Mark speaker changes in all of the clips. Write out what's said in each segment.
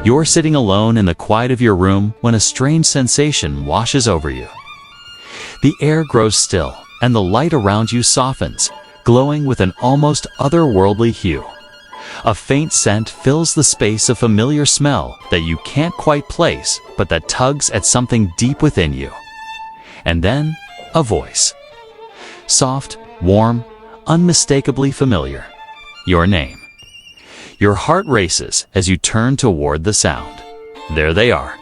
Speaker 1: You're sitting alone in the quiet of your room when a strange sensation washes over you. The air grows still, and the light around you softens, glowing with an almost otherworldly hue. A faint scent fills the space, a familiar smell that you can't quite place, but that tugs at something deep within you. And then, a voice. Soft, warm, unmistakably familiar. Your name. Your heart races as you turn toward the sound. There they are.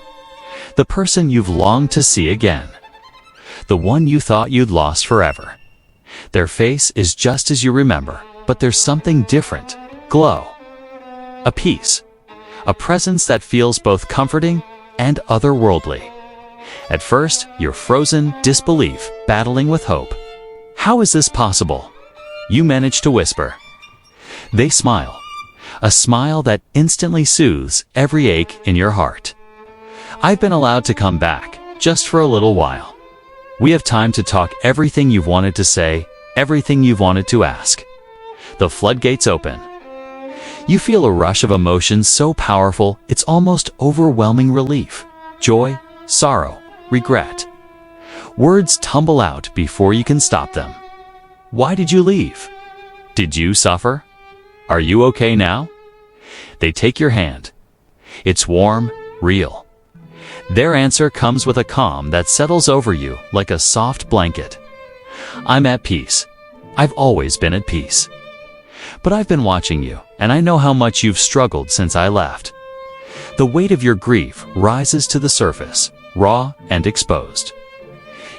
Speaker 1: The person you've longed to see again. The one you thought you'd lost forever. Their face is just as you remember, but there's something different. Glow. A peace. A presence that feels both comforting and otherworldly. At first, you're frozen, disbelief, battling with hope. How is this possible? You manage to whisper. They smile. A smile that instantly soothes every ache in your heart. I've been allowed to come back, just for a little while. We have time to talk everything you've wanted to say, everything you've wanted to ask. The floodgates open. You feel a rush of emotions so powerful, it's almost overwhelming relief. Joy, sorrow, regret. Words tumble out before you can stop them. Why did you leave? Did you suffer? Are you okay now? They take your hand. It's warm, real. Their answer comes with a calm that settles over you like a soft blanket. I'm at peace. I've always been at peace. But I've been watching you, and I know how much you've struggled since I left. The weight of your grief rises to the surface, raw and exposed.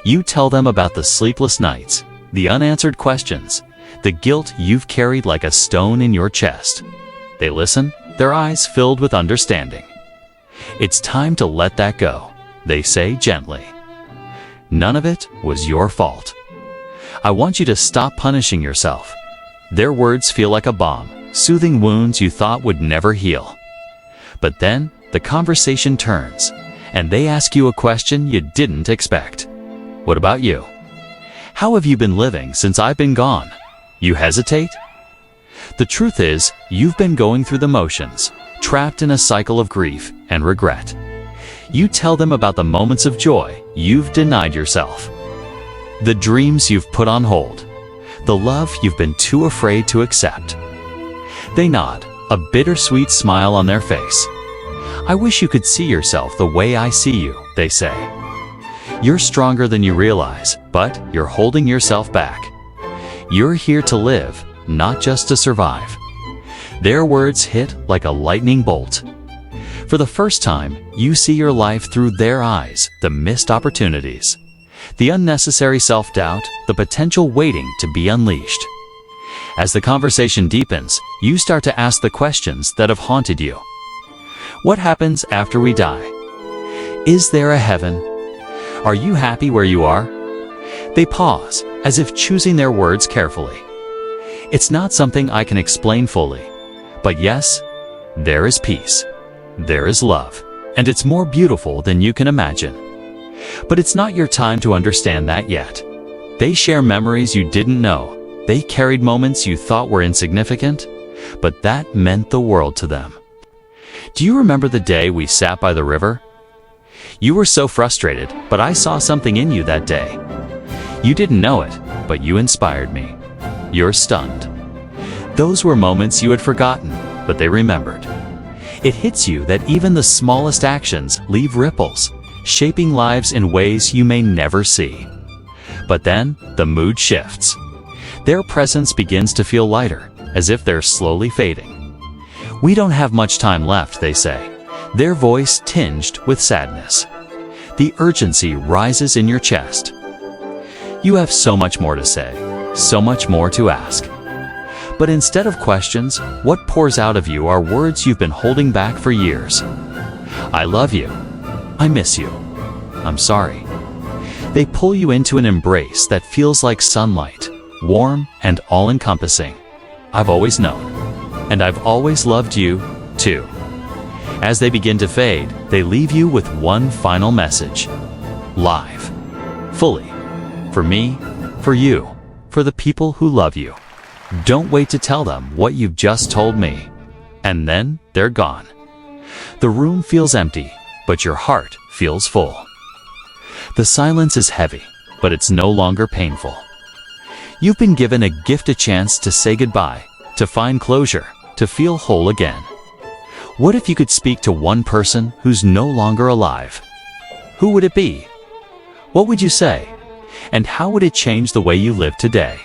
Speaker 1: You tell them about the sleepless nights, the unanswered questions, the guilt you've carried like a stone in your chest. They listen, their eyes filled with understanding. It's time to let that go, they say gently. None of it was your fault. I want you to stop punishing yourself. Their words feel like a balm, soothing wounds you thought would never heal. But then, the conversation turns, and they ask you a question you didn't expect. What about you? How have you been living since I've been gone? You hesitate? The truth is, you've been going through the motions, trapped in a cycle of grief and regret. You tell them about the moments of joy you've denied yourself, the dreams you've put on hold, the love you've been too afraid to accept. They nod, a bittersweet smile on their face. I wish you could see yourself the way I see you, they say. You're stronger than you realize, but you're holding yourself back. You're here to live, not just to survive. Their words hit like a lightning bolt. For the first time, you see your life through their eyes, the missed opportunities, the unnecessary self-doubt, the potential waiting to be unleashed. As the conversation deepens, you start to ask the questions that have haunted you. What happens after we die? Is there a heaven? Are you happy where you are? They pause, as if choosing their words carefully. It's not something I can explain fully, but yes, there is peace. There is love, and it's more beautiful than you can imagine. But it's not your time to understand that yet. They share memories you didn't know. They carried moments you thought were insignificant, but that meant the world to them. Do you remember the day we sat by the river? You were so frustrated, but I saw something in you that day. You didn't know it, but you inspired me. You're stunned. Those were moments you had forgotten, but they remembered. It hits you that even the smallest actions leave ripples, shaping lives in ways you may never see. But then, the mood shifts. Their presence begins to feel lighter, as if they're slowly fading. We don't have much time left, they say, their voice tinged with sadness. The urgency rises in your chest. You have so much more to say, so much more to ask. But instead of questions, what pours out of you are words you've been holding back for years. I love you. I miss you. I'm sorry. They pull you into an embrace that feels like sunlight, warm and all-encompassing. I've always known. And I've always loved you, too. As they begin to fade, they leave you with one final message. Live. Fully. For me, for you, for the people who love you. Don't wait to tell them what you've just told me. And then they're gone. The room feels empty, but your heart feels full. The silence is heavy, but it's no longer painful. You've been given a gift, a chance to say goodbye, to find closure, to feel whole again. What if you could speak to one person who's no longer alive? Who would it be? What would you say? And how would it change the way you live today?